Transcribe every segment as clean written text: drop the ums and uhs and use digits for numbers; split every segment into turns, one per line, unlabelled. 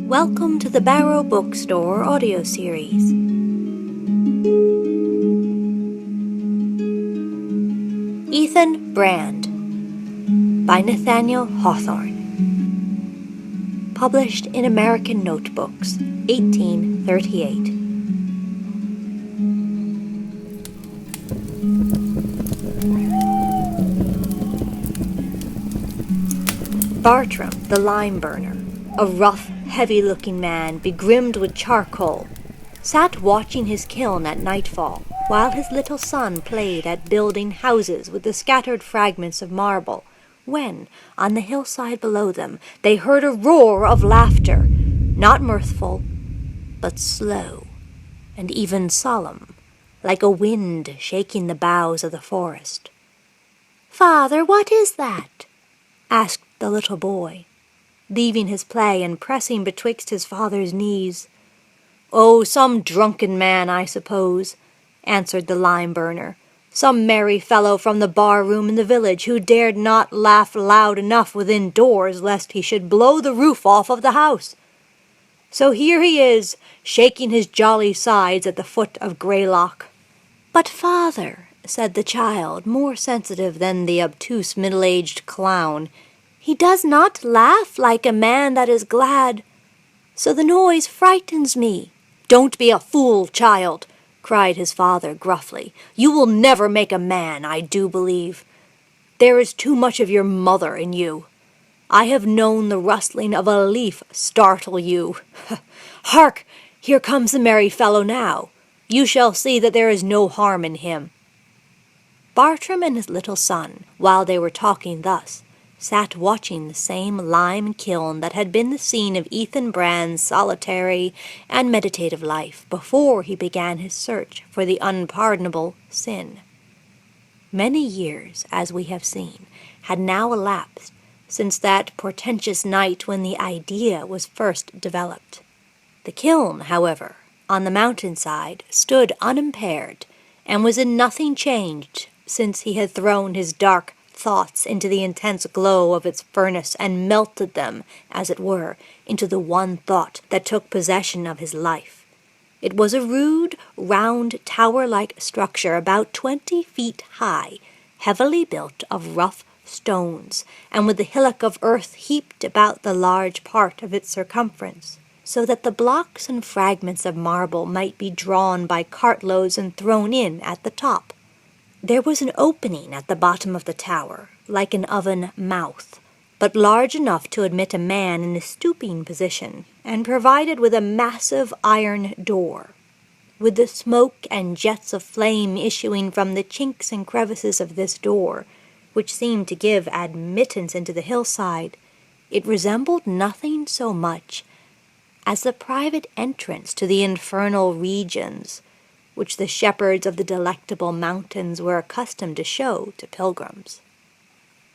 Welcome to the Barrow Bookstore Audio Series. Ethan Brand by Nathaniel Hawthorne. Published in American Notebooks, 1838. Bartram, the lime burner, a rough, heavy-looking man begrimed with charcoal, sat watching his kiln at nightfall, while his little son played at building houses with the scattered fragments of marble, when, on the hillside below them, they heard a roar of laughter, not mirthful, but slow, and even solemn, like a wind shaking the boughs of the forest. "Father, what is that?" asked the little boy, leaving his play and pressing betwixt his father's knees. "Oh, some drunken man, I suppose," answered the lime-burner, "some merry fellow from the bar-room in the village who dared not laugh loud enough within doors lest he should blow the roof off of the house. So here he is, shaking his jolly sides at the foot of Greylock." "But, father," said the child, more sensitive than the obtuse middle-aged clown, "he does not laugh like a man that is glad, so the noise frightens me." "Don't be a fool, child," cried his father gruffly. "You will never make a man, I do believe. There is too much of your mother in you. I have known the rustling of a leaf startle you. Hark! Here comes the merry fellow now. You shall see that there is no harm in him." Bartram and his little son, while they were talking thus, sat watching the same lime kiln that had been the scene of Ethan Brand's solitary and meditative life before he began his search for the unpardonable sin. Many years, as we have seen, had now elapsed since that portentous night when the idea was first developed. The kiln, however, on the mountainside, stood unimpaired, and was in nothing changed since he had thrown his dark thoughts into the intense glow of its furnace and melted them, as it were, into the one thought that took possession of his life. It was a rude, round, tower-like structure about 20 feet high, heavily built of rough stones, and with a hillock of earth heaped about the large part of its circumference, so that the blocks and fragments of marble might be drawn by cartloads and thrown in at the top. There was an opening at the bottom of the tower, like an oven mouth, but large enough to admit a man in a stooping position, and provided with a massive iron door. With the smoke and jets of flame issuing from the chinks and crevices of this door, which seemed to give admittance into the hillside, it resembled nothing so much as the private entrance to the infernal regions, which the shepherds of the Delectable Mountains were accustomed to show to pilgrims.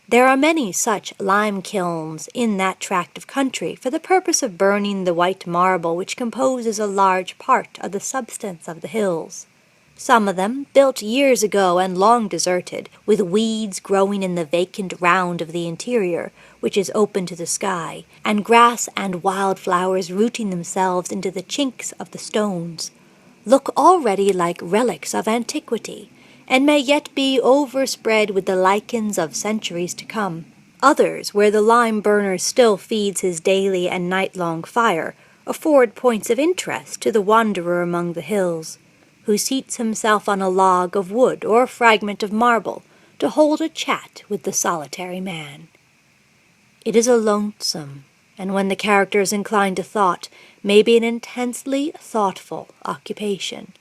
There are many such lime kilns in that tract of country for the purpose of burning the white marble which composes a large part of the substance of the hills. Some of them, built years ago and long deserted, with weeds growing in the vacant round of the interior, which is open to the sky, and grass and wild flowers rooting themselves into the chinks of the stones, look already like relics of antiquity, and may yet be overspread with the lichens of centuries to come. Others, where the lime-burner still feeds his daily and night-long fire, afford points of interest to the wanderer among the hills, who seats himself on a log of wood or a fragment of marble to hold a chat with the solitary man. It is a lonesome, and when the character is inclined to thought, may be an intensely thoughtful occupation,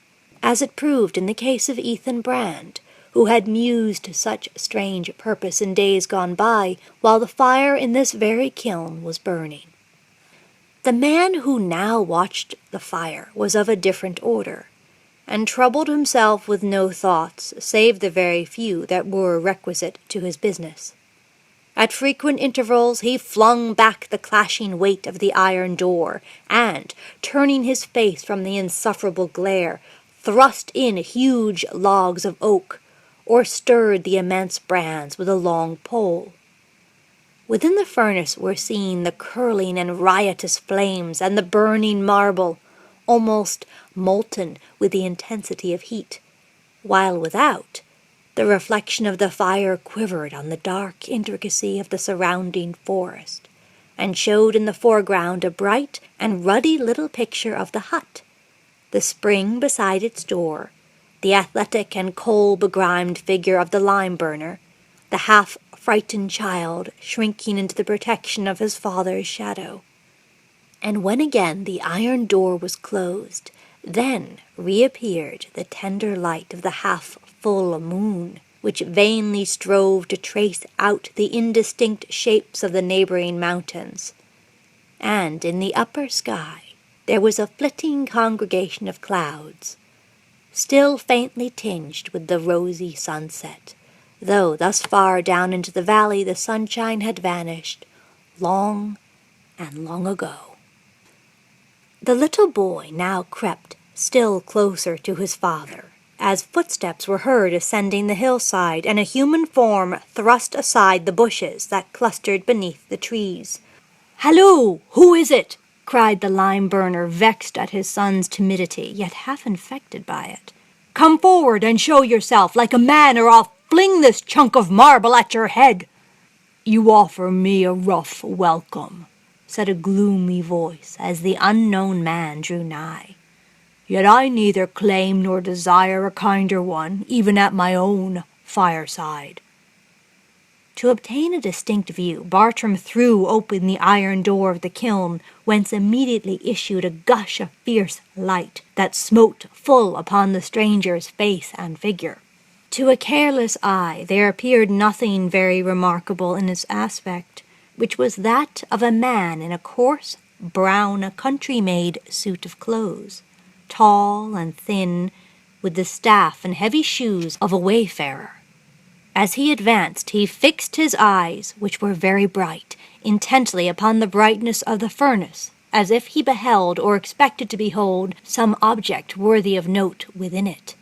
as it proved in the case of Ethan Brand, who had mused to such strange purpose in days gone by, while the fire in this very kiln was burning. The man who now watched the fire was of a different order, and troubled himself with no thoughts save the very few that were requisite to his business. At frequent intervals he flung back the clashing weight of the iron door, and, turning his face from the insufferable glare, thrust in huge logs of oak, or stirred the immense brands with a long pole. Within the furnace were seen the curling and riotous flames and the burning marble, almost molten with the intensity of heat, while without, the reflection of the fire quivered on the dark intricacy of the surrounding forest, and showed in the foreground a bright and ruddy little picture of the hut, the spring beside its door, the athletic and coal-begrimed figure of the lime-burner, the half-frightened child shrinking into the protection of his father's shadow. And when again the iron door was closed, then reappeared the tender light of the half-full moon, which vainly strove to trace out the indistinct shapes of the neighboring mountains. And in the upper sky there was a flitting congregation of clouds, still faintly tinged with the rosy sunset, though thus far down into the valley the sunshine had vanished long and long ago. The little boy now crept still closer to his father, as footsteps were heard ascending the hillside, and a human form thrust aside the bushes that clustered beneath the trees. "Halloo! Who is it?" cried the lime-burner, vexed at his son's timidity, yet half infected by it. "Come forward and show yourself like a man, or I'll fling this chunk of marble at your head." "You offer me a rough welcome," said a gloomy voice, as the unknown man drew nigh. "Yet I neither claim nor desire a kinder one, even at my own fireside." To obtain a distinct view, Bartram threw open the iron door of the kiln, whence immediately issued a gush of fierce light that smote full upon the stranger's face and figure. To a careless eye there appeared nothing very remarkable in his aspect, which was that of a man in a coarse, brown, country-made suit of clothes, tall and thin, with the staff and heavy shoes of a wayfarer. As he advanced, he fixed his eyes, which were very bright, intently upon the brightness of the furnace, as if he beheld or expected to behold some object worthy of note within it.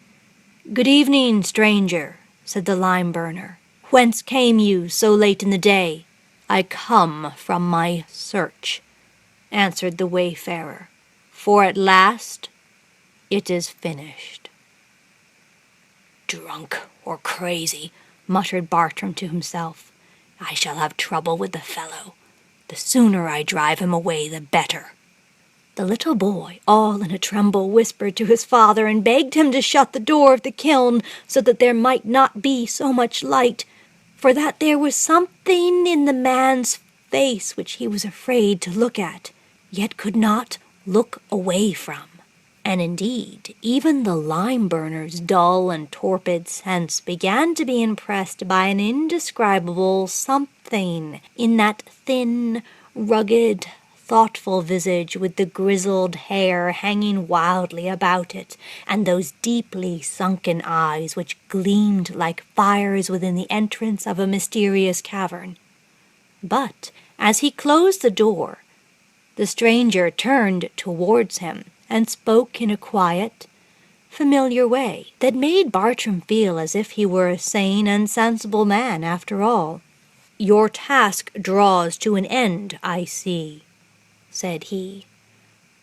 "Good evening, stranger," said the lime-burner. "Whence came you so late in the day?" "I come from my search," answered the wayfarer, "for at last it is finished." "Drunk or crazy," muttered Bartram to himself. "I shall have trouble with the fellow. The sooner I drive him away, the better." The little boy, all in a tremble, whispered to his father and begged him to shut the door of the kiln so that there might not be so much light, for that there was something in the man's face which he was afraid to look at, yet could not look away from. And indeed, even the lime-burner's dull and torpid sense began to be impressed by an indescribable something in that thin, rugged, thoughtful visage with the grizzled hair hanging wildly about it, and those deeply sunken eyes which gleamed like fires within the entrance of a mysterious cavern. But as he closed the door, the stranger turned towards him and spoke in a quiet, familiar way that made Bartram feel as if he were a sane and sensible man after all. "Your task draws to an end, I see," said he.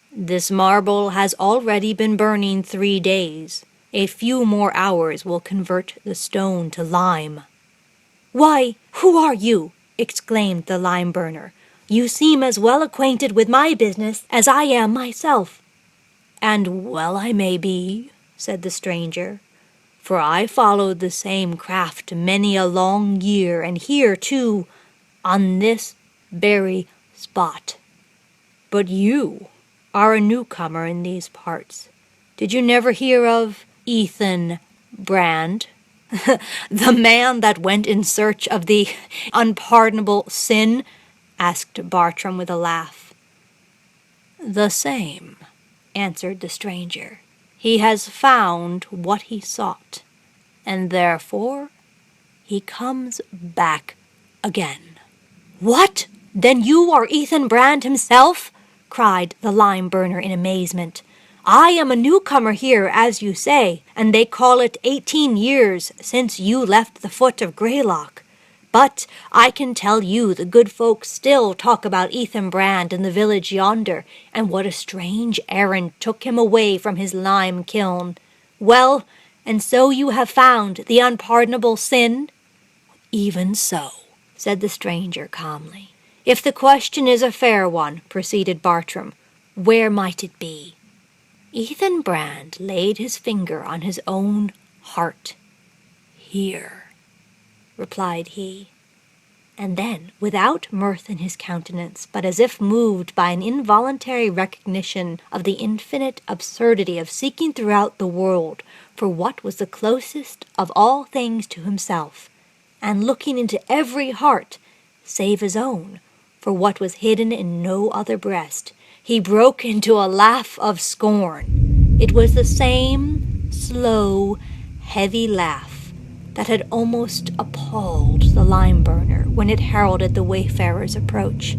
"This marble has already been burning 3 days. A few more hours will convert the stone to lime." "Why, who are you?" exclaimed the lime-burner. "You seem as well acquainted with my business as I am myself." "And well I may be," said the stranger, "for I followed the same craft many a long year, and here, too, on this very spot. But you are a newcomer in these parts. Did you never hear of Ethan Brand, the man that went in search of the unpardonable sin?" asked Bartram with a laugh. "The same," answered the stranger. "He has found what he sought, and therefore he comes back again." "What? Then you are Ethan Brand himself?" cried the lime-burner in amazement. "I am a newcomer here, as you say, and they call it 18 years since you left the foot of Greylock. But I can tell you the good folks still talk about Ethan Brand in the village yonder, and what a strange errand took him away from his lime kiln. Well, and so you have found the unpardonable sin?" "Even so," said the stranger calmly. "If the question is a fair one," proceeded Bartram, "where might it be?" Ethan Brand laid his finger on his own heart. "Here," replied he. And then, without mirth in his countenance, but as if moved by an involuntary recognition of the infinite absurdity of seeking throughout the world for what was the closest of all things to himself, and looking into every heart, save his own, for what was hidden in no other breast, he broke into a laugh of scorn. It was the same slow, heavy laugh that had almost appalled the lime-burner when it heralded the wayfarer's approach.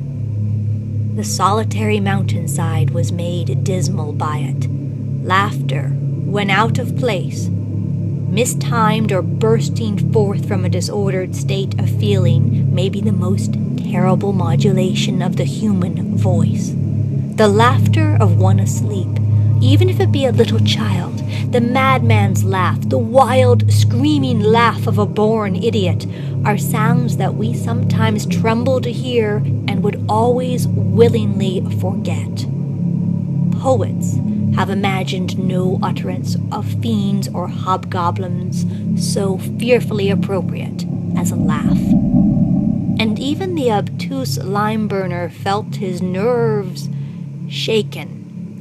The solitary mountainside was made dismal by it. Laughter, when out of place, mistimed or bursting forth from a disordered state of feeling, may be the most terrible modulation of the human voice. The laughter of one asleep, even if it be a little child, the madman's laugh, the wild, screaming laugh of a born idiot, are sounds that we sometimes tremble to hear and would always willingly forget. Poets have imagined no utterance of fiends or hobgoblins so fearfully appropriate as a laugh. And even the obtuse lime-burner felt his nerves shaken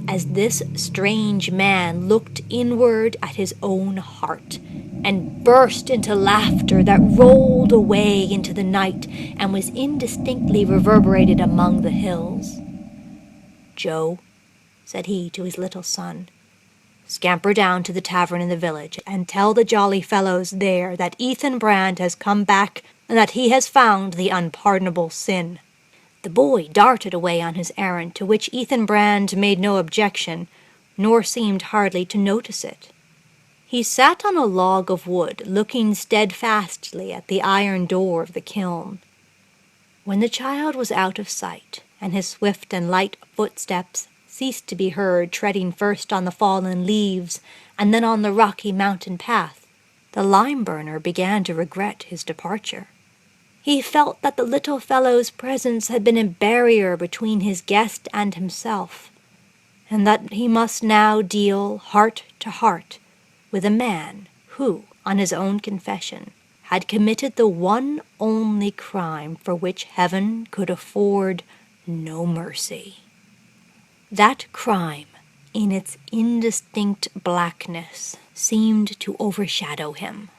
as this strange man looked inward at his own heart, and burst into laughter that rolled away into the night and was indistinctly reverberated among the hills. "Joe," said he to his little son, "scamper down to the tavern in the village, and tell the jolly fellows there that Ethan Brand has come back, and that he has found the unpardonable sin." The boy darted away on his errand, to which Ethan Brand made no objection, nor seemed hardly to notice it. He sat on a log of wood, looking steadfastly at the iron door of the kiln. When the child was out of sight, and his swift and light footsteps ceased to be heard treading first on the fallen leaves and then on the rocky mountain path, the lime-burner began to regret his departure. He felt that the little fellow's presence had been a barrier between his guest and himself, and that he must now deal heart to heart with a man who, on his own confession, had committed the one only crime for which heaven could afford no mercy. That crime, in its indistinct blackness, seemed to overshadow him.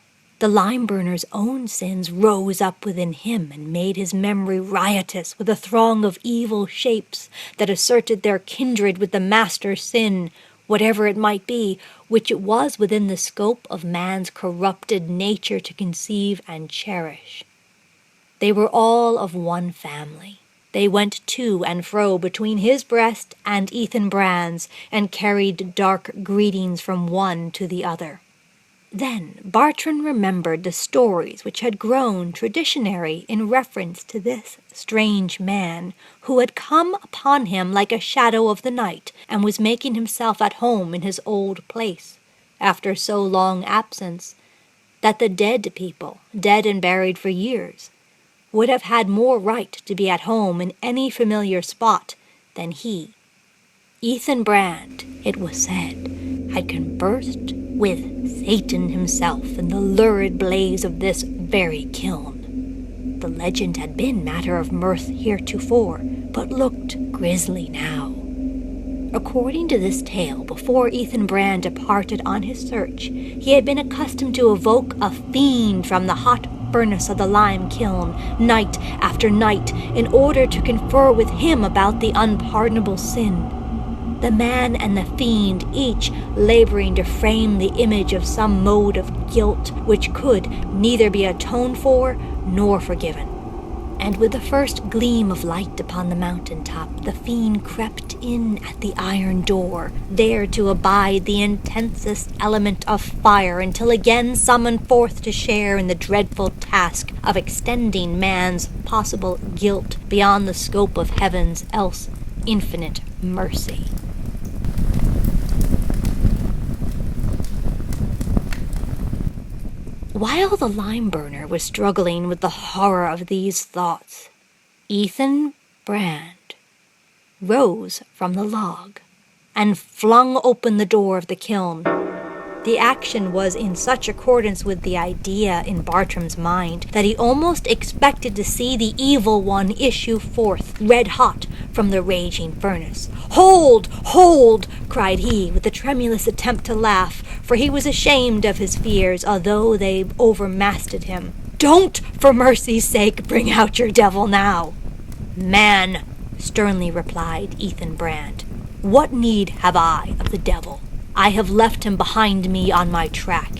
The lime-burner's own sins rose up within him and made his memory riotous with a throng of evil shapes that asserted their kindred with the master sin, whatever it might be, which it was within the scope of man's corrupted nature to conceive and cherish. They were all of one family. They went to and fro between his breast and Ethan Brand's, and carried dark greetings from one to the other. Then Bartram remembered the stories which had grown traditionary in reference to this strange man, who had come upon him like a shadow of the night, and was making himself at home in his old place, after so long absence, that the dead people, dead and buried for years, would have had more right to be at home in any familiar spot than he. Ethan Brand, it was said, had conversed with Satan himself in the lurid blaze of this very kiln. The legend had been matter of mirth heretofore, but looked grisly now. According to this tale, before Ethan Brand departed on his search, he had been accustomed to evoke a fiend from the hot furnace of the lime kiln, night after night, in order to confer with him about the unpardonable sin. The man and the fiend, each laboring to frame the image of some mode of guilt which could neither be atoned for nor forgiven. And with the first gleam of light upon the mountain top, the fiend crept in at the iron door, there to abide the intensest element of fire until again summoned forth to share in the dreadful task of extending man's possible guilt beyond the scope of heaven's else infinite mercy. While the lime burner was struggling with the horror of these thoughts, Ethan Brand rose from the log and flung open the door of the kiln. The action was in such accordance with the idea in Bartram's mind that he almost expected to see the evil one issue forth, red-hot, from the raging furnace. "Hold! Hold!" cried he, with a tremulous attempt to laugh, for he was ashamed of his fears, although they overmastered him. "Don't, for mercy's sake, bring out your devil now." "Man," sternly replied Ethan Brand, "what need have I of the devil? I have left him behind me on my track.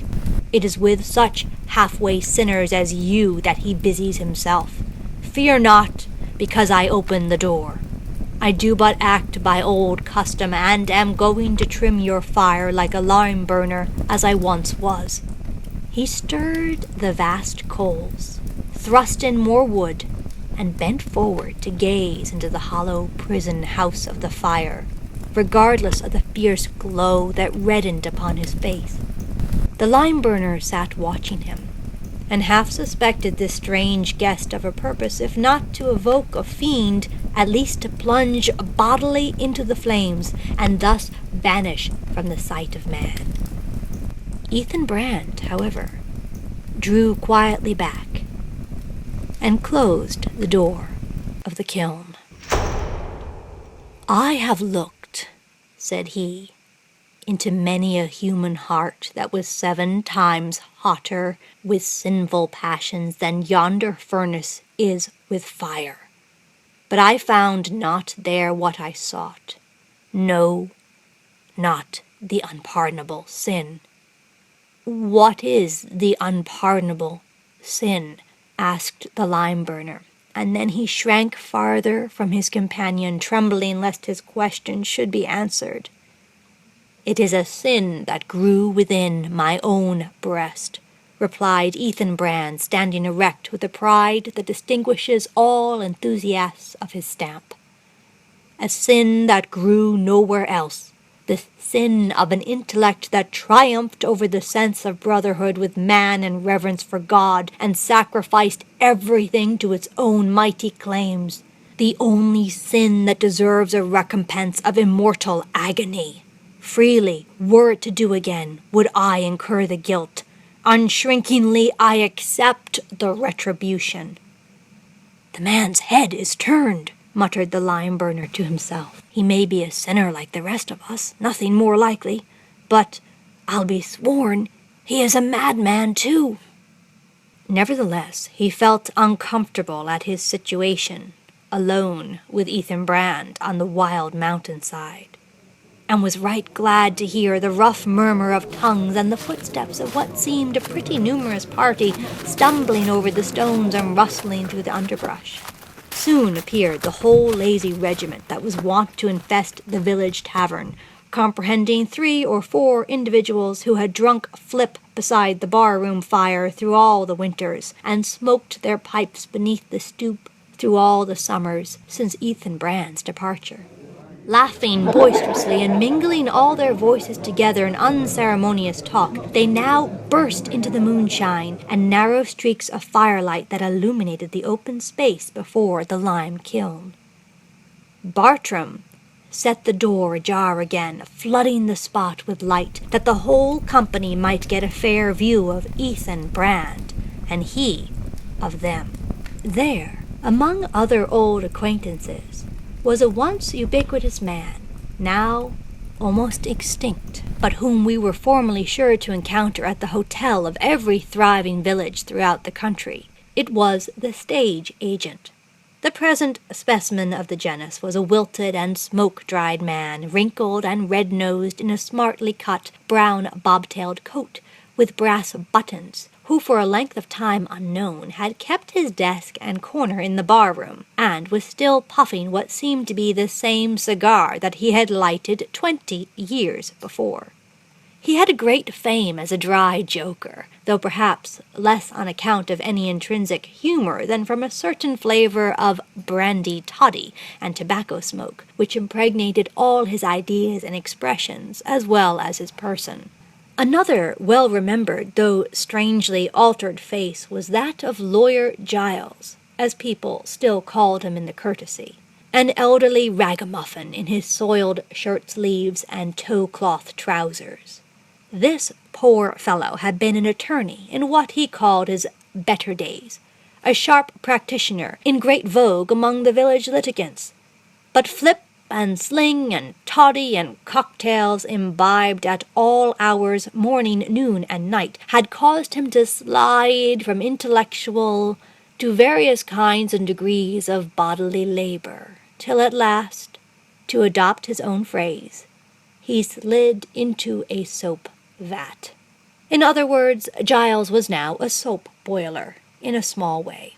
It is with such halfway sinners as you that he busies himself. Fear not, because I open the door. I do but act by old custom, and am going to trim your fire like a lime burner, as I once was." He stirred the vast coals, thrust in more wood, and bent forward to gaze into the hollow prison house of the fire, regardless of the fierce glow that reddened upon his face. The lime burner sat watching him, and half suspected this strange guest of a purpose, if not to evoke a fiend, at least to plunge bodily into the flames, and thus vanish from the sight of man. Ethan Brand, however, drew quietly back, and closed the door of the kiln. "I have looked," said he, "into many a human heart that was 7 times hotter with sinful passions than yonder furnace is with fire. But I found not there what I sought. No, not the unpardonable sin." "What is the unpardonable sin?" asked the lime burner, and then he shrank farther from his companion, trembling lest his question should be answered. "It is a sin that grew within my own breast," replied Ethan Brand, standing erect with the pride that distinguishes all enthusiasts of his stamp. "A sin that grew nowhere else, the sin of an intellect that triumphed over the sense of brotherhood with man and reverence for God, and sacrificed everything to its own mighty claims. The only sin that deserves a recompense of immortal agony. Freely, were it to do again, would I incur the guilt. Unshrinkingly I accept the retribution." "The man's head is turned," muttered the lime burner to himself. "He may be a sinner like the rest of us, nothing more likely, but I'll be sworn he is a madman too." Nevertheless, he felt uncomfortable at his situation, alone with Ethan Brand on the wild mountainside, and was right glad to hear the rough murmur of tongues and the footsteps of what seemed a pretty numerous party stumbling over the stones and rustling through the underbrush. Soon appeared the whole lazy regiment that was wont to infest the village tavern, comprehending 3 or 4 individuals who had drunk flip beside the bar-room fire through all the winters, and smoked their pipes beneath the stoop through all the summers since Ethan Brand's departure. Laughing boisterously and mingling all their voices together in unceremonious talk, they now burst into the moonshine and narrow streaks of firelight that illuminated the open space before the lime kiln. Bartram set the door ajar again, flooding the spot with light, that the whole company might get a fair view of Ethan Brand, and he of them. There, among other old acquaintances, was a once ubiquitous man, now almost extinct, but whom we were formerly sure to encounter at the hotel of every thriving village throughout the country. It was the stage agent. The present specimen of the genus was a wilted and smoke-dried man, wrinkled and red-nosed in a smartly cut brown bobtailed coat with brass buttons, who for a length of time unknown had kept his desk and corner in the bar-room, and was still puffing what seemed to be the same cigar that he had lighted 20 years before. He had a great fame as a dry joker, though perhaps less on account of any intrinsic humor than from a certain flavor of brandy toddy and tobacco smoke, which impregnated all his ideas and expressions, as well as his person. Another well-remembered, though strangely altered face was that of Lawyer Giles, as people still called him in the courtesy, an elderly ragamuffin in his soiled shirt-sleeves and toe-cloth trousers. This poor fellow had been an attorney in what he called his better days, a sharp practitioner in great vogue among the village litigants. But flip and sling and toddy and cocktails imbibed at all hours, morning, noon, and night, had caused him to slide from intellectual to various kinds and degrees of bodily labor, till at last, to adopt his own phrase, he slid into a soap vat. In other words, Giles was now a soap boiler, in a small way.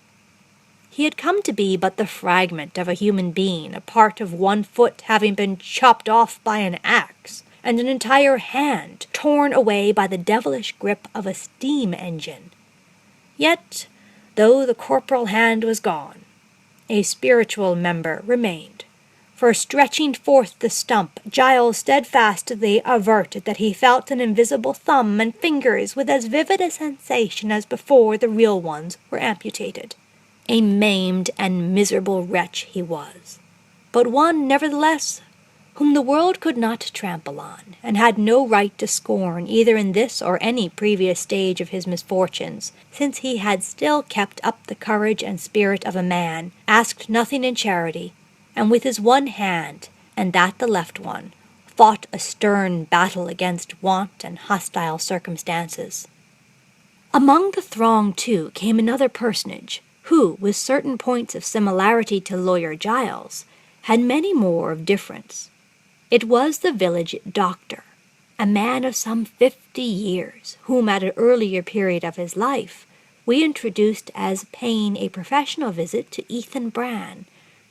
He had come to be but the fragment of a human being, a part of one foot having been chopped off by an axe, and an entire hand torn away by the devilish grip of a steam engine. Yet, though the corporal hand was gone, a spiritual member remained. For stretching forth the stump, Giles steadfastly averted that he felt an invisible thumb and fingers with as vivid a sensation as before the real ones were amputated. A maimed and miserable wretch he was, but one, nevertheless, whom the world could not trample on, and had no right to scorn either in this or any previous stage of his misfortunes, since he had still kept up the courage and spirit of a man, asked nothing in charity, and with his one hand, and that the left one, fought a stern battle against want and hostile circumstances. Among the throng, too, came another personage, who, with certain points of similarity to Lawyer Giles, had many more of difference. It was the village doctor, a man of some 50 years, whom at an earlier period of his life we introduced as paying a professional visit to Ethan Brann,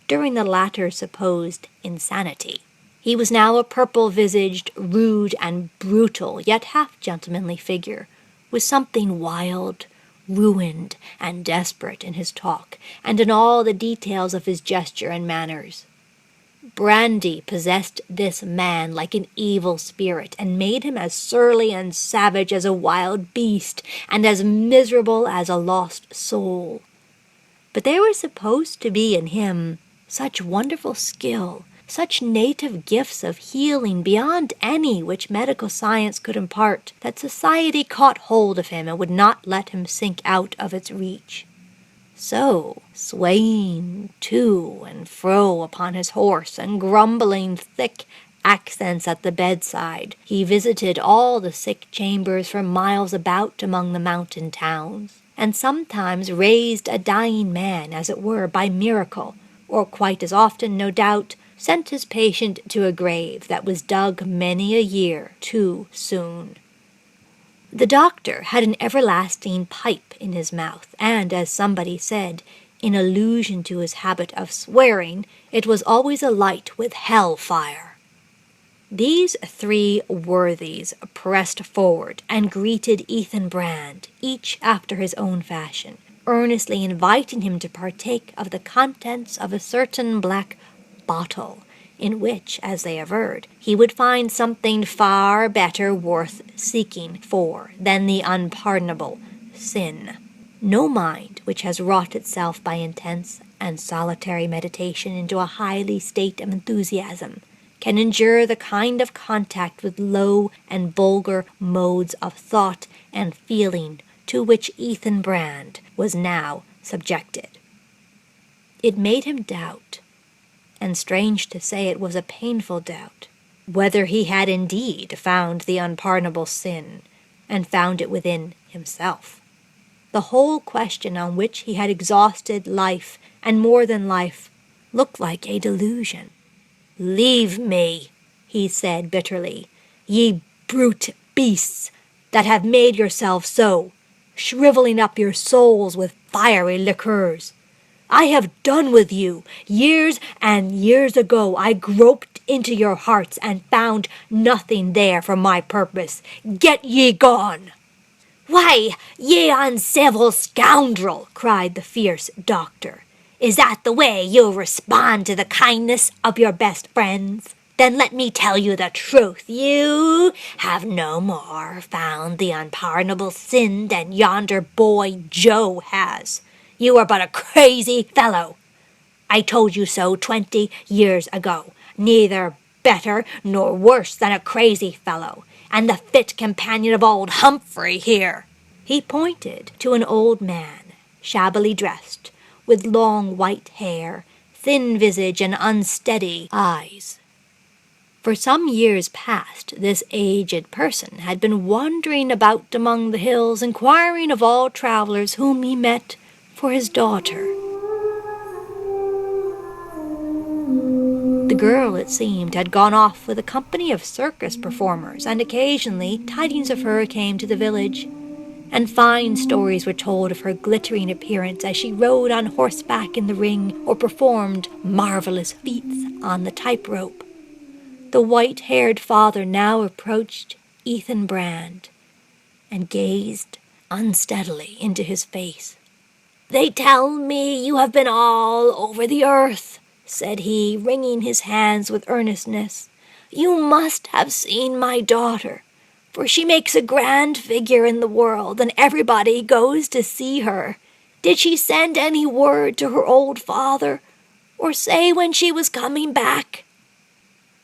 during the latter's supposed insanity. He was now a purple-visaged, rude and brutal, yet half-gentlemanly figure, with something wild, ruined, and desperate in his talk, and in all the details of his gesture and manners. Brandy possessed this man like an evil spirit, and made him as surly and savage as a wild beast, and as miserable as a lost soul. But there was supposed to be in him such wonderful skill, such native gifts of healing beyond any which medical science could impart, that society caught hold of him and would not let him sink out of its reach. So, swaying to and fro upon his horse, and grumbling thick accents at the bedside, he visited all the sick chambers for miles about among the mountain towns, and sometimes raised a dying man, as it were, by miracle, or quite as often, no doubt, sent his patient to a grave that was dug many a year too soon. The doctor had an everlasting pipe in his mouth, and, as somebody said, in allusion to his habit of swearing, it was always alight with hell-fire. These three worthies pressed forward and greeted Ethan Brann, each after his own fashion, earnestly inviting him to partake of the contents of a certain black bottle, in which, as they averred, he would find something far better worth seeking for than the unpardonable sin. No mind which has wrought itself by intense and solitary meditation into a highly state of enthusiasm can endure the kind of contact with low and vulgar modes of thought and feeling to which Ethan Brann was now subjected. It made him doubt, and strange to say it was a painful doubt, whether he had indeed found the unpardonable sin, and found it within himself. The whole question on which he had exhausted life, and more than life, looked like a delusion. "Leave me," he said bitterly, "ye brute beasts, that have made yourselves so shriveling up your souls with fiery liquors. I have done with you. Years and years ago I groped into your hearts and found nothing there for my purpose. Get ye gone!" "Why, ye uncivil scoundrel!" cried the fierce doctor. "Is that the way you'll respond to the kindness of your best friends? Then let me tell you the truth. You have no more found the unpardonable sin than yonder boy Joe has. You are but a crazy fellow. I told you so 20 years ago. Neither better nor worse than a crazy fellow, and the fit companion of old Humphrey here." He pointed to an old man, shabbily dressed, with long white hair, thin visage, and unsteady eyes. For some years past, this aged person had been wandering about among the hills, inquiring of all travelers whom he met for his daughter. The girl, it seemed, had gone off with a company of circus performers, and occasionally tidings of her came to the village, and fine stories were told of her glittering appearance as she rode on horseback in the ring or performed marvelous feats on the tightrope. The white-haired father now approached Ethan Brand and gazed unsteadily into his face. "They tell me you have been all over the earth," said he, wringing his hands with earnestness. "You must have seen my daughter, for she makes a grand figure in the world, and everybody goes to see her. Did she send any word to her old father, or say when she was coming back?"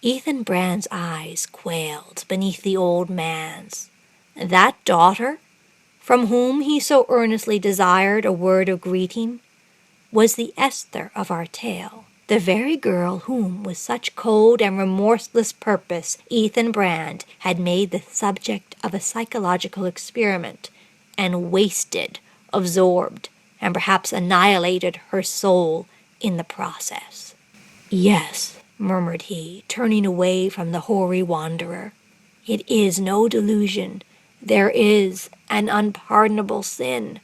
Ethan Brand's eyes quailed beneath the old man's. That daughter, from whom he so earnestly desired a word of greeting, was the Esther of our tale, the very girl whom, with such cold and remorseless purpose, Ethan Brand had made the subject of a psychological experiment, and wasted, absorbed, and perhaps annihilated her soul in the process. "Yes," murmured he, turning away from the hoary wanderer, "it is no delusion. There is an unpardonable sin."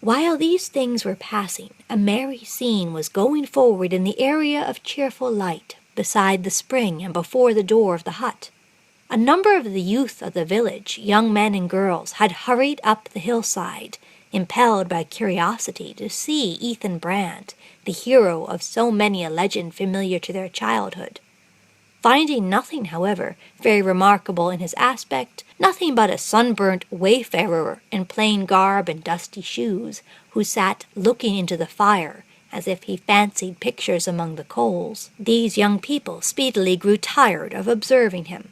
While these things were passing, a merry scene was going forward in the area of cheerful light, beside the spring and before the door of the hut. A number of the youth of the village, young men and girls, had hurried up the hillside, impelled by curiosity to see Ethan Brand, the hero of so many a legend familiar to their childhood. Finding nothing, however, very remarkable in his aspect, nothing but a sunburnt wayfarer in plain garb and dusty shoes, who sat looking into the fire as if he fancied pictures among the coals, these young people speedily grew tired of observing him.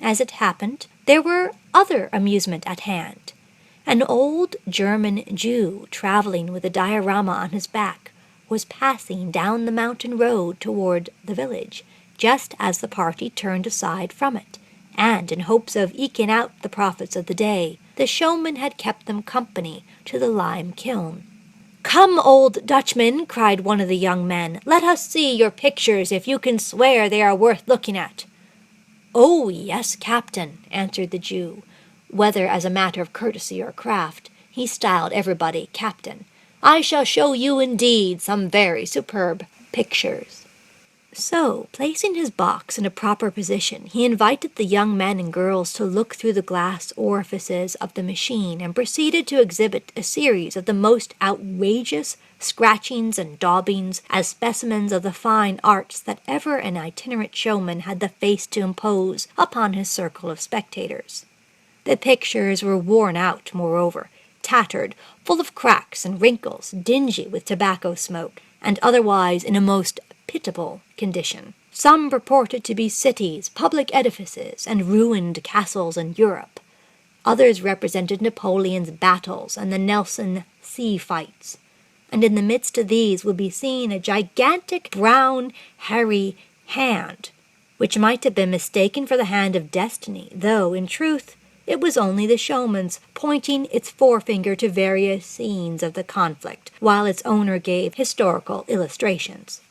As it happened, there were other amusement at hand. An old German Jew, traveling with a diorama on his back, was passing down the mountain road toward the village, just as the party turned aside from it, and, in hopes of eking out the profits of the day, the showman had kept them company to the lime kiln. "Come, old Dutchman," cried one of the young men, "let us see your pictures if you can swear they are worth looking at." "Oh, yes, Captain," answered the Jew, whether as a matter of courtesy or craft. He styled everybody Captain. "I shall show you indeed some very superb pictures." So, placing his box in a proper position, he invited the young men and girls to look through the glass orifices of the machine, and proceeded to exhibit a series of the most outrageous scratchings and daubings as specimens of the fine arts that ever an itinerant showman had the face to impose upon his circle of spectators. The pictures were worn out, moreover, tattered, full of cracks and wrinkles, dingy with tobacco smoke, and otherwise in a most pitiable condition. Some purported to be cities, public edifices, and ruined castles in Europe. Others represented Napoleon's battles and the Nelson sea fights. And in the midst of these would be seen a gigantic, brown, hairy hand, which might have been mistaken for the hand of destiny, though, in truth, it was only the showman's, pointing its forefinger to various scenes of the conflict, while its owner gave historical illustrations.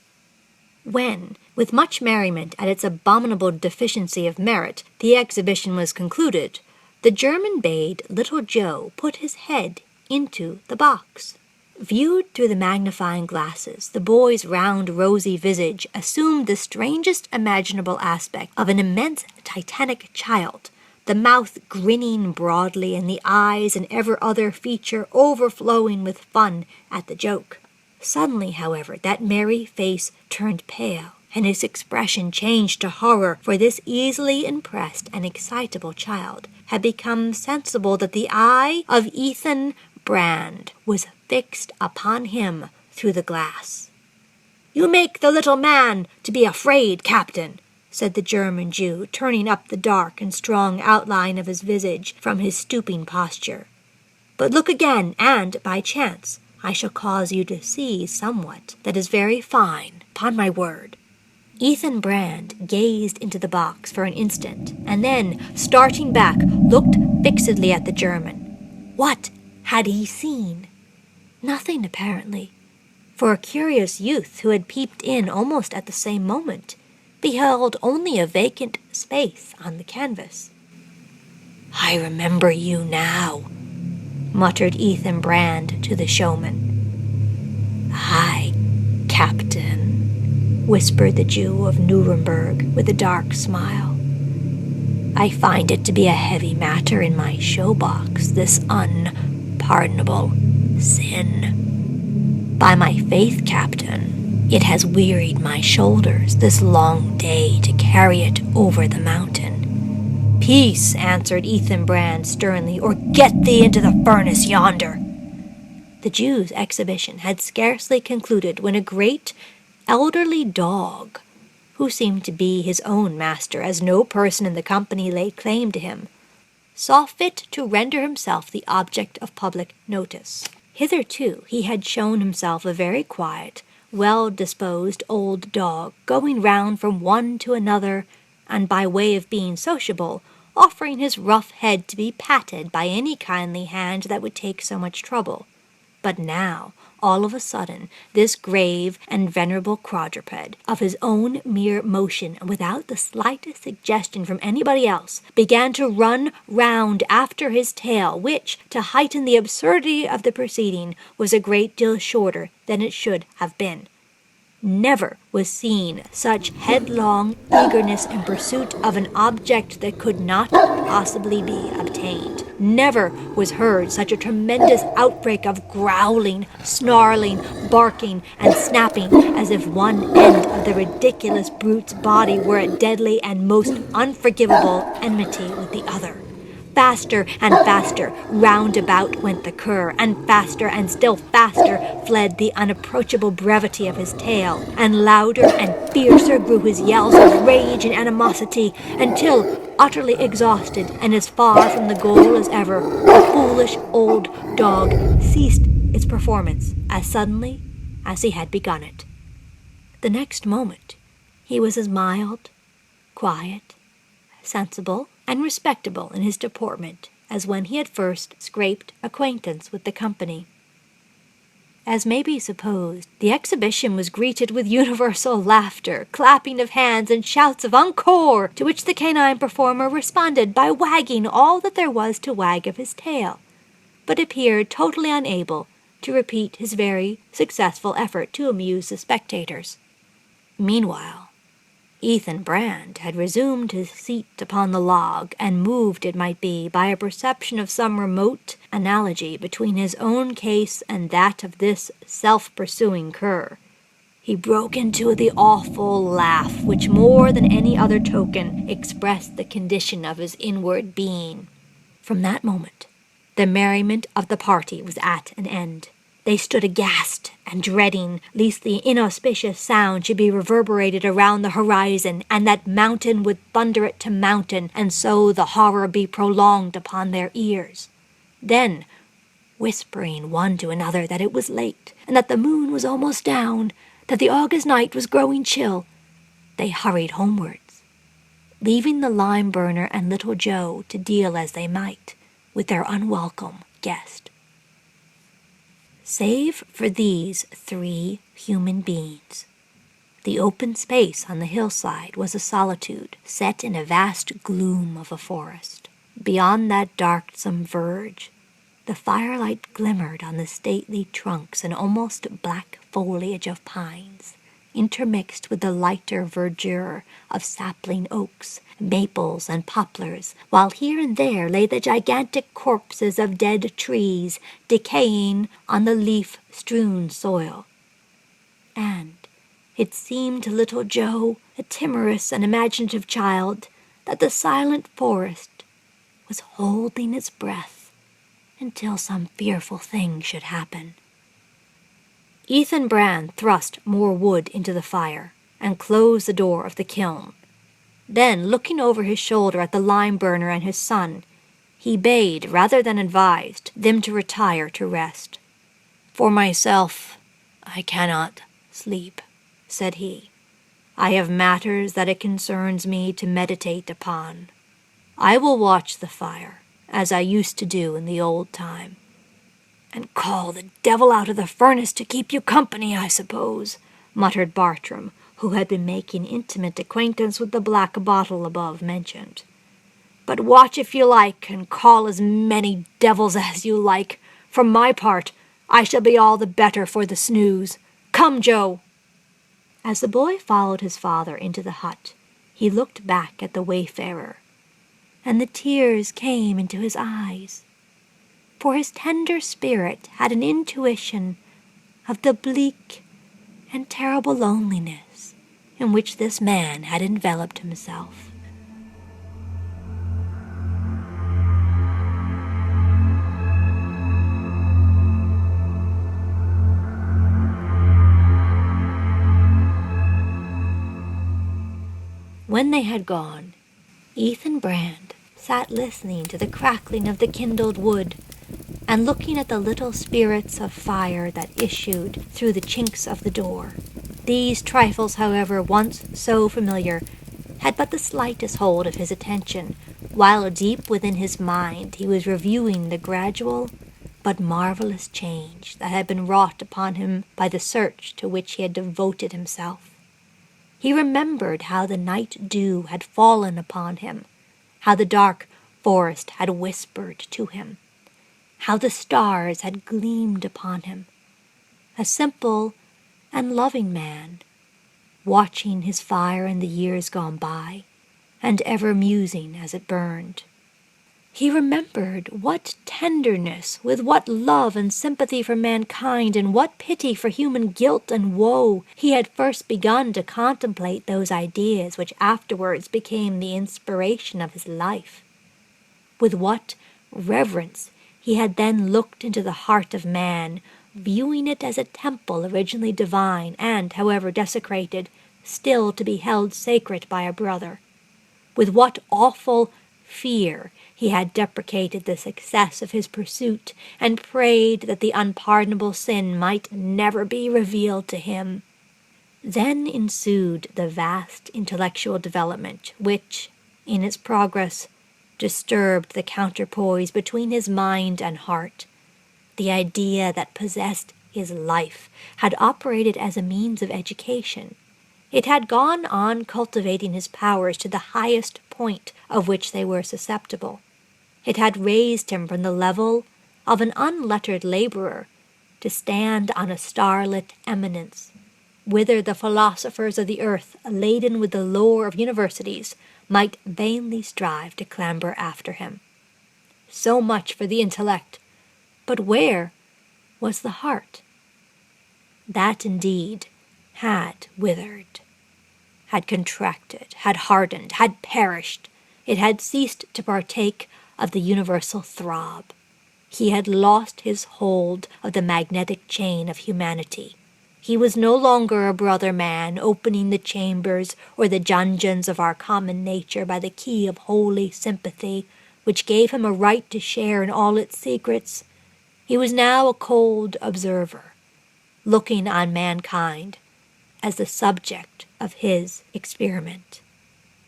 When, with much merriment at its abominable deficiency of merit, the exhibition was concluded, The German bade little Joe put his head into the box. Viewed through the magnifying glasses, the boy's round, rosy visage assumed the strangest imaginable aspect of an immense titanic child, the mouth grinning broadly and the eyes and every other feature overflowing with fun at the joke. Suddenly, however, that merry face turned pale, and its expression changed to horror, for this easily impressed and excitable child had become sensible that the eye of Ethan Brand was fixed upon him through the glass. "You make the little man to be afraid, Captain," said the German Jew, turning up the dark and strong outline of his visage from his stooping posture. "But look again, and, by chance, I shall cause you to see somewhat that is very fine, upon my word." Ethan Brand gazed into the box for an instant, and then, starting back, looked fixedly at the German. What had he seen? Nothing, apparently, for a curious youth who had peeped in almost at the same moment beheld only a vacant space on the canvas. "I remember you now," muttered Ethan Brand to the showman. "Aye, Captain," whispered the Jew of Nuremberg with a dark smile. "I find it to be a heavy matter in my show-box, this unpardonable sin. By my faith, Captain, it has wearied my shoulders this long day to carry it over the mountain." "Peace," answered Ethan Brand sternly, "or get thee into the furnace yonder." The Jew's exhibition had scarcely concluded when a great, elderly dog, who seemed to be his own master, as no person in the company laid claim to him, saw fit to render himself the object of public notice. Hitherto he had shown himself a very quiet, well-disposed old dog, going round from one to another, and by way of being sociable, offering his rough head to be patted by any kindly hand that would take so much trouble. But now, all of a sudden, this grave and venerable quadruped, of his own mere motion and without the slightest suggestion from anybody else, began to run round after his tail, which, to heighten the absurdity of the proceeding, was a great deal shorter than it should have been. Never was seen such headlong eagerness in pursuit of an object that could not possibly be obtained. Never was heard such a tremendous outbreak of growling, snarling, barking, and snapping, as if one end of the ridiculous brute's body were at deadly and most unforgivable enmity with the other. Faster and faster round about went the cur, and faster and still faster fled the unapproachable brevity of his tail, and louder and fiercer grew his yells of rage and animosity, until, utterly exhausted and as far from the goal as ever, the foolish old dog ceased its performance as suddenly as he had begun it. The next moment he was as mild, quiet, sensible, and respectable in his deportment as when he had first scraped acquaintance with the company. As may be supposed, the exhibition was greeted with universal laughter, clapping of hands, and shouts of encore, to which the canine performer responded by wagging all that there was to wag of his tail, but appeared totally unable to repeat his very successful effort to amuse the spectators. Meanwhile, Ethan Brand had resumed his seat upon the log, and moved, it might be, by a perception of some remote analogy between his own case and that of this self-pursuing cur. He broke into the awful laugh which more than any other token expressed the condition of his inward being. From that moment, the merriment of the party was at an end. They stood aghast and dreading lest the inauspicious sound should be reverberated around the horizon, and that mountain would thunder it to mountain, and so the horror be prolonged upon their ears. Then, whispering one to another that it was late, and that the moon was almost down, that the August night was growing chill, they hurried homewards, leaving the lime-burner and little Joe to deal as they might with their unwelcome guest. Save for these three human beings, the open space on the hillside was a solitude set in a vast gloom of a forest. Beyond that darksome verge, the firelight glimmered on the stately trunks and almost black foliage of pines, intermixed with the lighter verdure of sapling oaks, maples, and poplars, while here and there lay the gigantic corpses of dead trees decaying on the leaf-strewn soil. And it seemed to little Joe, a timorous and imaginative child, that the silent forest was holding its breath until some fearful thing should happen. Ethan Brand thrust more wood into the fire and closed the door of the kiln. Then, looking over his shoulder at the lime burner and his son, he bade, rather than advised, them to retire to rest. "For myself, I cannot sleep," said he. "I have matters that it concerns me to meditate upon. I will watch the fire, as I used to do in the old time." "And call the devil out of the furnace to keep you company, I suppose," muttered Bartram, who had been making intimate acquaintance with the black bottle above mentioned. "But watch if you like, and call as many devils as you like. For my part, I shall be all the better for the snooze. Come, Joe." As the boy followed his father into the hut, he looked back at the wayfarer, and the tears came into his eyes, for his tender spirit had an intuition of the bleak and terrible loneliness in which this man had enveloped himself. When they had gone, Ethan Brand sat listening to the crackling of the kindled wood, and looking at the little spirits of fire that issued through the chinks of the door. These trifles, however, once so familiar, had but the slightest hold of his attention, while deep within his mind he was reviewing the gradual but marvelous change that had been wrought upon him by the search to which he had devoted himself. He remembered how the night dew had fallen upon him, how the dark forest had whispered to him, how the stars had gleamed upon him, a simple and loving man, watching his fire in the years gone by, and ever musing as it burned. He remembered what tenderness, with what love and sympathy for mankind, and what pity for human guilt and woe, he had first begun to contemplate those ideas which afterwards became the inspiration of his life. With what reverence he had then looked into the heart of man, viewing it as a temple originally divine, and, however desecrated, still to be held sacred by a brother. With what awful fear he had deprecated the success of his pursuit, and prayed that the unpardonable sin might never be revealed to him. Then ensued the vast intellectual development which, in its progress, disturbed the counterpoise between his mind and heart. The idea that possessed his life had operated as a means of education. It had gone on cultivating his powers to the highest point of which they were susceptible. It had raised him from the level of an unlettered laborer to stand on a starlit eminence, whither the philosophers of the earth, laden with the lore of universities, might vainly strive to clamber after him. So much for the intellect, but where was the heart? That indeed had withered, had contracted, had hardened, had perished. It had ceased to partake of the universal throb. He had lost his hold of the magnetic chain of humanity. He was no longer a brother man, opening the chambers or the dungeons of our common nature by the key of holy sympathy, which gave him a right to share in all its secrets. He was now a cold observer, looking on mankind as the subject of his experiment,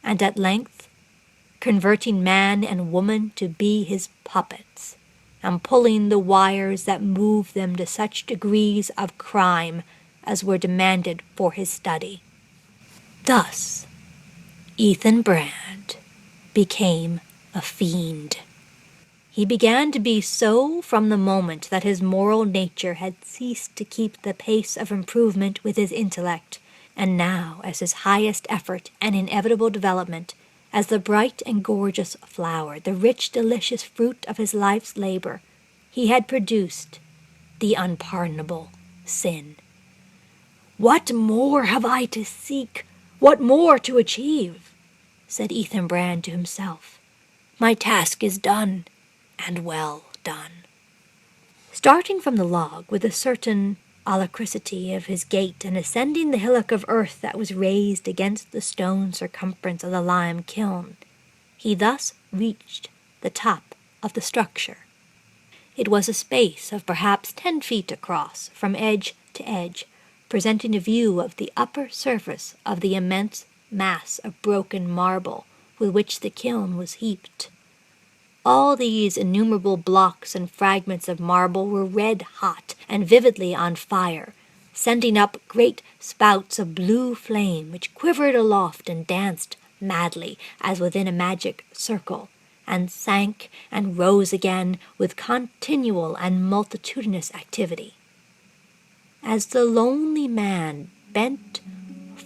and at length converting man and woman to be his puppets, and pulling the wires that moved them to such degrees of crime as were demanded for his study. Thus, Ethan Brand became a fiend. He began to be so from the moment that his moral nature had ceased to keep the pace of improvement with his intellect, and now, as his highest effort and inevitable development, as the bright and gorgeous flower, the rich, delicious fruit of his life's labor, he had produced the unpardonable sin. "What more have I to seek? What more to achieve?" said Ethan Brand to himself. "My task is done, and well done." Starting from the log with a certain alacrity of his gait, and ascending the hillock of earth that was raised against the stone circumference of the lime kiln, he thus reached the top of the structure. It was a space of perhaps 10 feet across, from edge to edge, presenting a view of the upper surface of the immense mass of broken marble with which the kiln was heaped. All these innumerable blocks and fragments of marble were red-hot and vividly on fire, sending up great spouts of blue flame which quivered aloft and danced madly as within a magic circle, and sank and rose again with continual and multitudinous activity. As the lonely man bent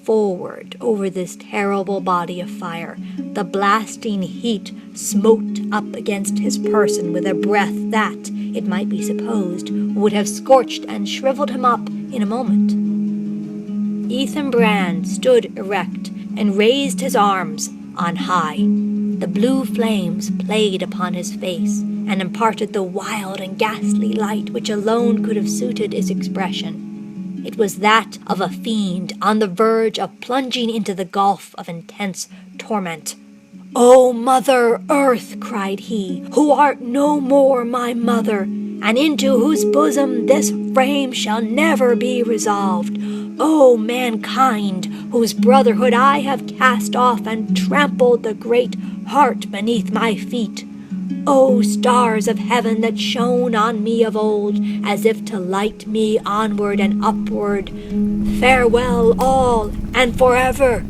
forward over this terrible body of fire, the blasting heat smote up against his person with a breath that, it might be supposed, would have scorched and shriveled him up in a moment. Ethan Brand stood erect and raised his arms on high. The blue flames played upon his face and imparted the wild and ghastly light which alone could have suited his expression. It was that of a fiend on the verge of plunging into the gulf of intense torment. "O Mother Earth," cried he, "who art no more my mother, and into whose bosom this frame shall never be resolved. O mankind, whose brotherhood I have cast off and trampled the great heart beneath my feet. O stars of heaven that shone on me of old, as if to light me onward and upward, farewell all and forever.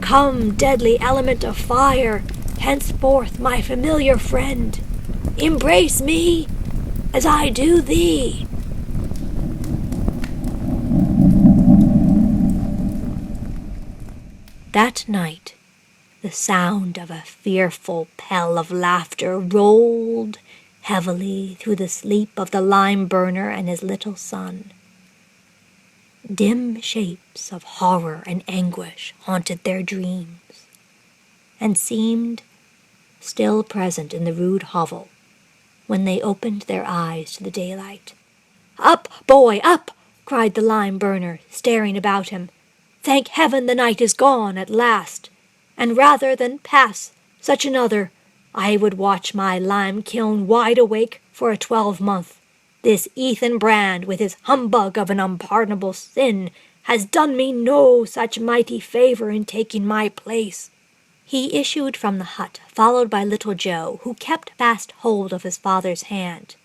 Come, deadly element of fire, henceforth my familiar friend. Embrace me as I do thee." That night, the sound of a fearful peal of laughter rolled heavily through the sleep of the lime-burner and his little son. Dim shapes of horror and anguish haunted their dreams, and seemed still present in the rude hovel when they opened their eyes to the daylight. "Up, boy, up!" cried the lime-burner, staring about him. "Thank heaven the night is gone at last, and rather than pass such another, I would watch my lime kiln wide awake for a 12-month. This Ethan Brand, with his humbug of an unpardonable sin, has done me no such mighty favor in taking my place." He issued from the hut, followed by little Joe, who kept fast hold of his father's hand.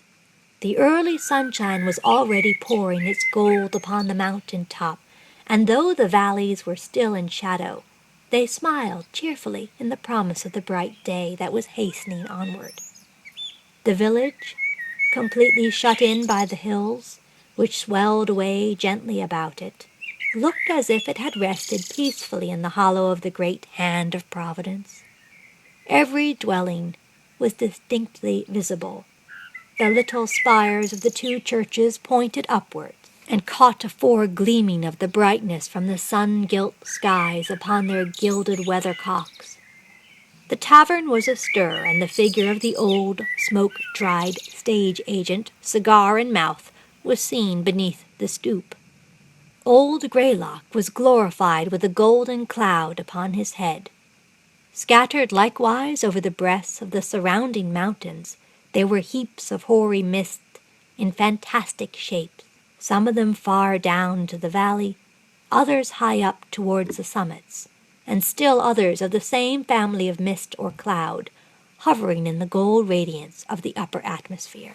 The early sunshine was already pouring its gold upon the mountain top, and though the valleys were still in shadow, they smiled cheerfully in the promise of the bright day that was hastening onward. The village, completely shut in by the hills, which swelled away gently about it, looked as if it had rested peacefully in the hollow of the great hand of Providence. Every dwelling was distinctly visible. The little spires of the 2 churches pointed upward, and caught a fore-gleaming of the brightness from the sun-gilt skies upon their gilded weathercocks. The tavern was astir, and the figure of the old, smoke-dried stage-agent, cigar in mouth, was seen beneath the stoop. Old Greylock was glorified with a golden cloud upon his head. Scattered likewise over the breasts of the surrounding mountains, there were heaps of hoary mist in fantastic shapes, some of them far down to the valley, others high up towards the summits, and still others of the same family of mist or cloud, hovering in the gold radiance of the upper atmosphere.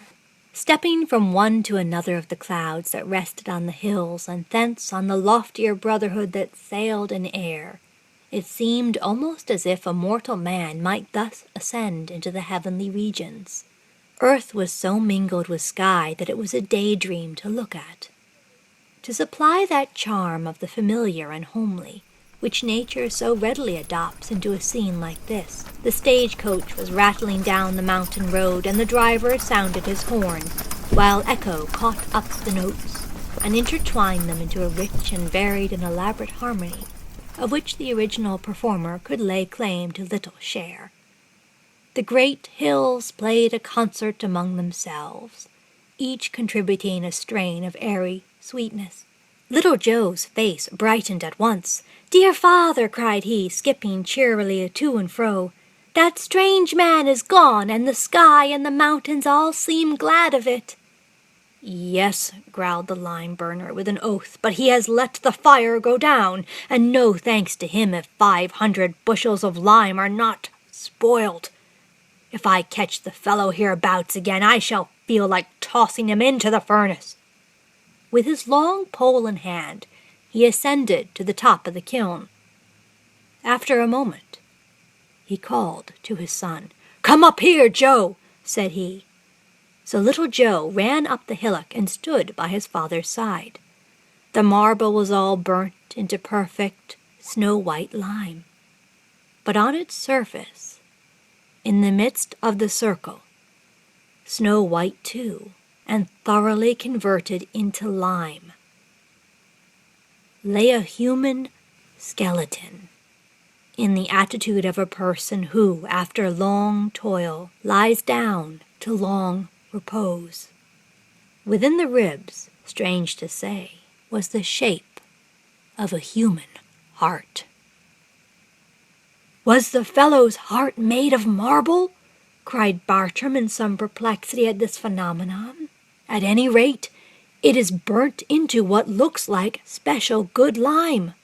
Stepping from one to another of the clouds that rested on the hills, and thence on the loftier brotherhood that sailed in air, It seemed almost as if a mortal man might thus ascend into the heavenly regions. Earth was so mingled with sky that it was a daydream to look at. To supply that charm of the familiar and homely, which nature so readily adopts into a scene like this, the stagecoach was rattling down the mountain road, and the driver sounded his horn, while echo caught up the notes and intertwined them into a rich and varied and elaborate harmony, of which the original performer could lay claim to little share. The great hills played a concert among themselves, each contributing a strain of airy sweetness. Little Joe's face brightened at once. "Dear father," cried he, skipping cheerily to and fro, "that strange man is gone, and the sky and the mountains all seem glad of it." "Yes," growled the lime-burner with an oath, "but he has let the fire go down, and no thanks to him if 500 bushels of lime are not spoiled. If I catch the fellow hereabouts again, I shall feel like tossing him into the furnace." With his long pole in hand, he ascended to the top of the kiln. After a moment, he called to his son. "Come up here, Joe," said he. So little Joe ran up the hillock and stood by his father's side. The marble was all burnt into perfect snow-white lime, but on its surface, in the midst of the circle, snow-white too, and thoroughly converted into lime, lay a human skeleton, in the attitude of a person who, after long toil, lies down to long repose. Within the ribs, strange to say, was the shape of a human heart. "Was the fellow's heart made of marble?" cried Bartram in some perplexity at this phenomenon. "At any rate, it is burnt into what looks like special good lime.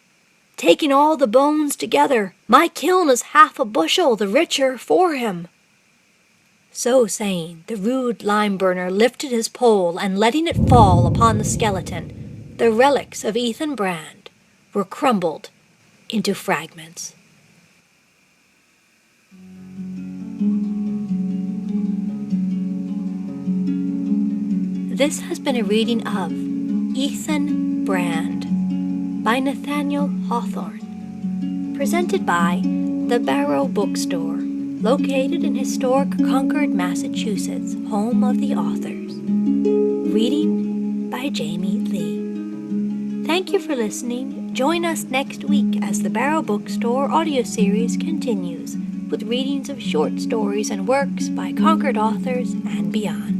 Taking all the bones together, my kiln is 1/2 bushel the richer for him." So saying, the rude lime-burner lifted his pole, and letting it fall upon the skeleton, the relics of Ethan Brand were crumbled into fragments. This has been a reading of Ethan Brand by Nathaniel Hawthorne, presented by the Barrow Bookstore, located in historic Concord, Massachusetts, home of the authors. Reading by Jamie Lee. Thank you for listening. Join us next week as the Barrow Bookstore Audio Series continues, with readings of short stories and works by Concord authors and beyond.